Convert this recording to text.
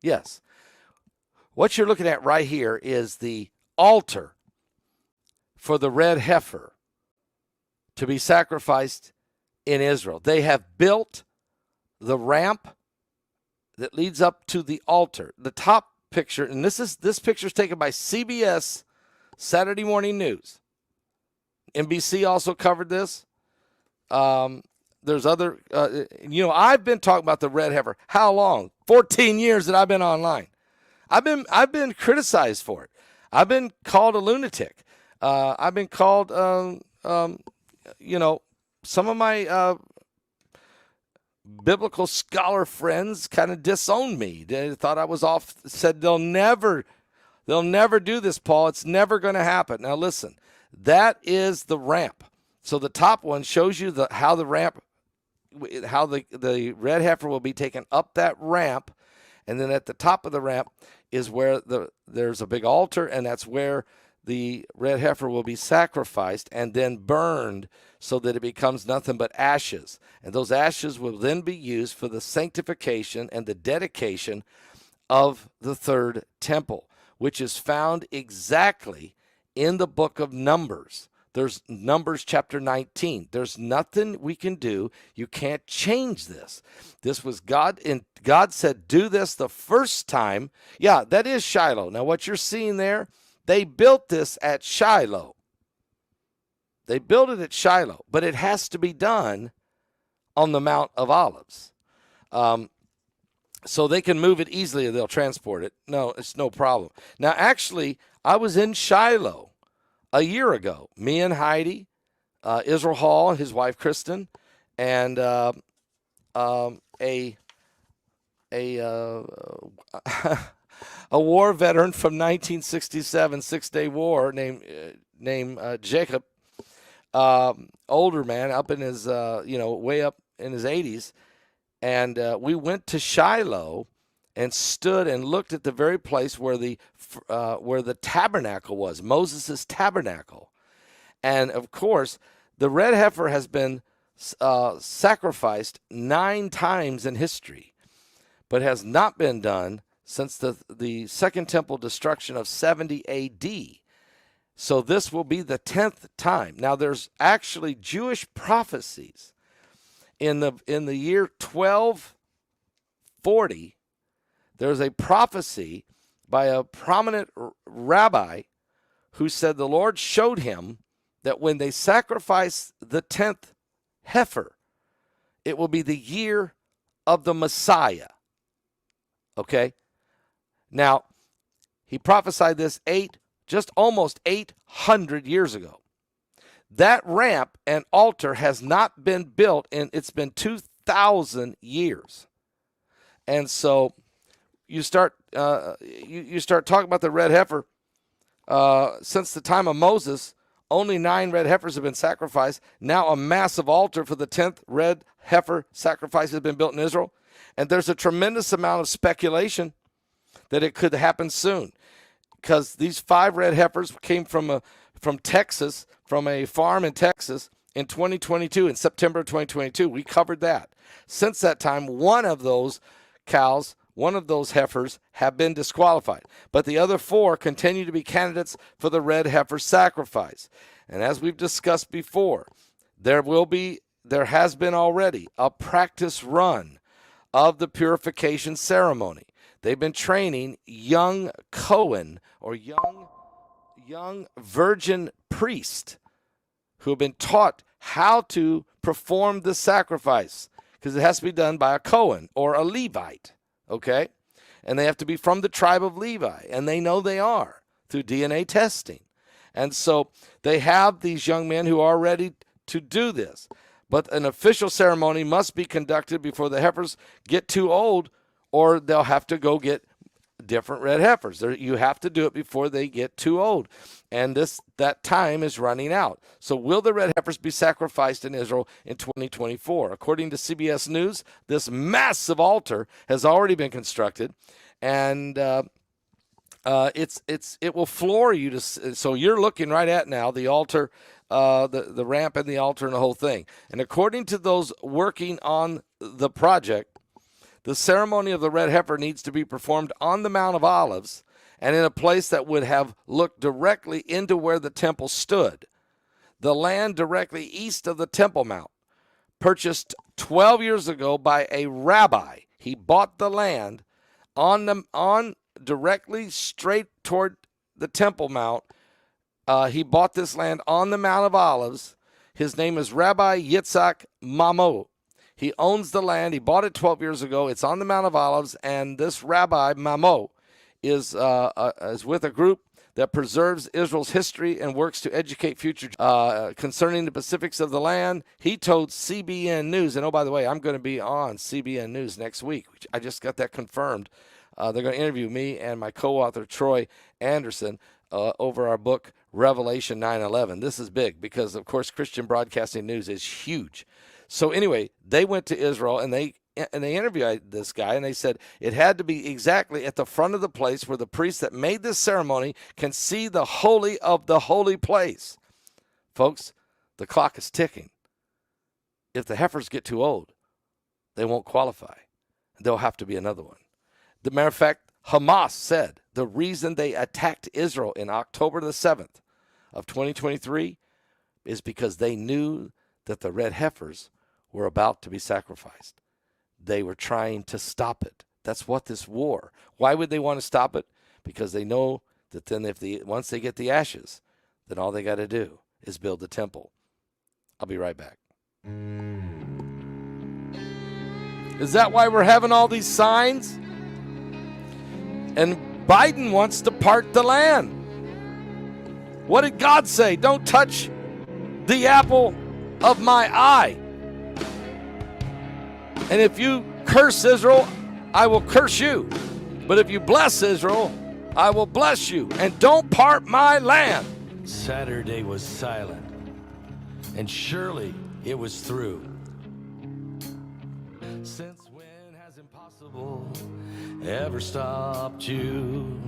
Yes. What you're looking at right here is the altar for the red heifer to be sacrificed in Israel. They have built the ramp that leads up to the altar. The top picture, and this picture is taken by CBS Saturday Morning News. NBC also covered this. There's other, I've been talking about the red heifer. How long? 14 years that I've been online. I've been criticized for it. I've been called a lunatic. I've been called, some of my biblical scholar friends kind of disowned me. They thought I was off. Said they'll never do this, Paul. It's never going to happen. Now listen, that is the ramp. So the top one shows you how the red heifer will be taken up that ramp, and then at the top of the ramp is where there's a big altar, and that's where the red heifer will be sacrificed and then burned so that it becomes nothing but ashes. And those ashes will then be used for the sanctification and the dedication of the third temple, which is found exactly in the book of Numbers. There's Numbers chapter 19. There's nothing we can do. You can't change this. This was God, and God said, do this the first time. Yeah, that is Shiloh. Now, what you're seeing there, they built this at Shiloh. They built it at Shiloh, but it has to be done on the Mount of Olives. So they can move it easily, or they'll transport it. No, it's no problem. Now, actually, I was in Shiloh a year ago. Me and Heidi, Israel Hall, and his wife Kristen, and a war veteran from 1967, Six-Day War, named Jacob, older man, up in his way up in his 80s, and we went to Shiloh and stood and looked at the very place where the tabernacle was, Moses' tabernacle. And, of course, the red heifer has been sacrificed 9 times in history, but has not been done since the Second Temple destruction of 70 A.D. So this will be the 10th time. Now, there's actually Jewish prophecies in the year 1240. There's a prophecy by a prominent rabbi who said the Lord showed him that when they sacrifice the 10th heifer, it will be the year of the Messiah. Okay? Now, he prophesied this just almost 800 years ago. That ramp and altar has not been built, and it's been 2,000 years. And so you start talking about the red heifer. Since the time of Moses, only 9 red heifers have been sacrificed. Now a massive altar for the 10th red heifer sacrifice has been built in Israel. And there's a tremendous amount of speculation that it could happen soon, because these 5 red heifers came from Texas, from a farm in Texas in 2022, in September of 2022. We covered that. Since that time, one of those heifers have been disqualified, but the other 4 continue to be candidates for the red heifer sacrifice. And as we've discussed before, there has been already a practice run of the purification ceremony. They've been training young Cohen, or young virgin priest, who have been taught how to perform the sacrifice, because it has to be done by a Cohen or a Levite. Okay? And they have to be from the tribe of Levi, and they know they are through DNA testing. And so they have these young men who are ready to do this. But an official ceremony must be conducted before the heifers get too old, or they'll have to go get different red heifers. You have to do it before they get too old. And that time is running out. So will the red heifers be sacrificed in Israel in 2024? According to CBS News, this massive altar has already been constructed, and it will floor you. So you're looking right at now the altar, the ramp and the altar and the whole thing. And according to those working on the project, The ceremony of the red heifer needs to be performed on the Mount of Olives and in a place that would have looked directly into where the temple stood. The land directly east of the Temple Mount, purchased 12 years ago by a rabbi. He bought the land on directly straight toward the Temple Mount. He bought this land on the Mount of Olives. His name is Rabbi Yitzhak Mamo. He owns the land. He bought it 12 years ago. It's on the Mount of Olives, and this Rabbi Mamo is with a group that preserves Israel's history and works to educate future concerning the specifics of the land. He told CBN News, and oh, by the way, I'm going to be on CBN News next week. I just got that confirmed. They're going to interview me and my co-author, Troy Anderson, over our book, Revelation 9/11. This is big because, of course, Christian Broadcasting News is huge. So anyway, they went to Israel, and they interviewed this guy, and they said it had to be exactly at the front of the place where the priest that made this ceremony can see the holy of the holy place. Folks, the clock is ticking. If the heifers get too old, they won't qualify. There'll have to be another one. As a matter of fact, Hamas said the reason they attacked Israel in October the 7th of 2023 is because they knew that the red heifers were about to be sacrificed. They were trying to stop it. That's what this war. Why would they want to stop it? Because they know that then once they get the ashes, then all they got to do is build the temple. I'll be right back. Is that why we're having all these signs? And Biden wants to part the land. What did God say? Don't touch the apple of my eye. And if you curse Israel, I will curse you. But if you bless Israel, I will bless you. And don't part my land. Saturday was silent, and surely it was through. Since when has impossible ever stopped you?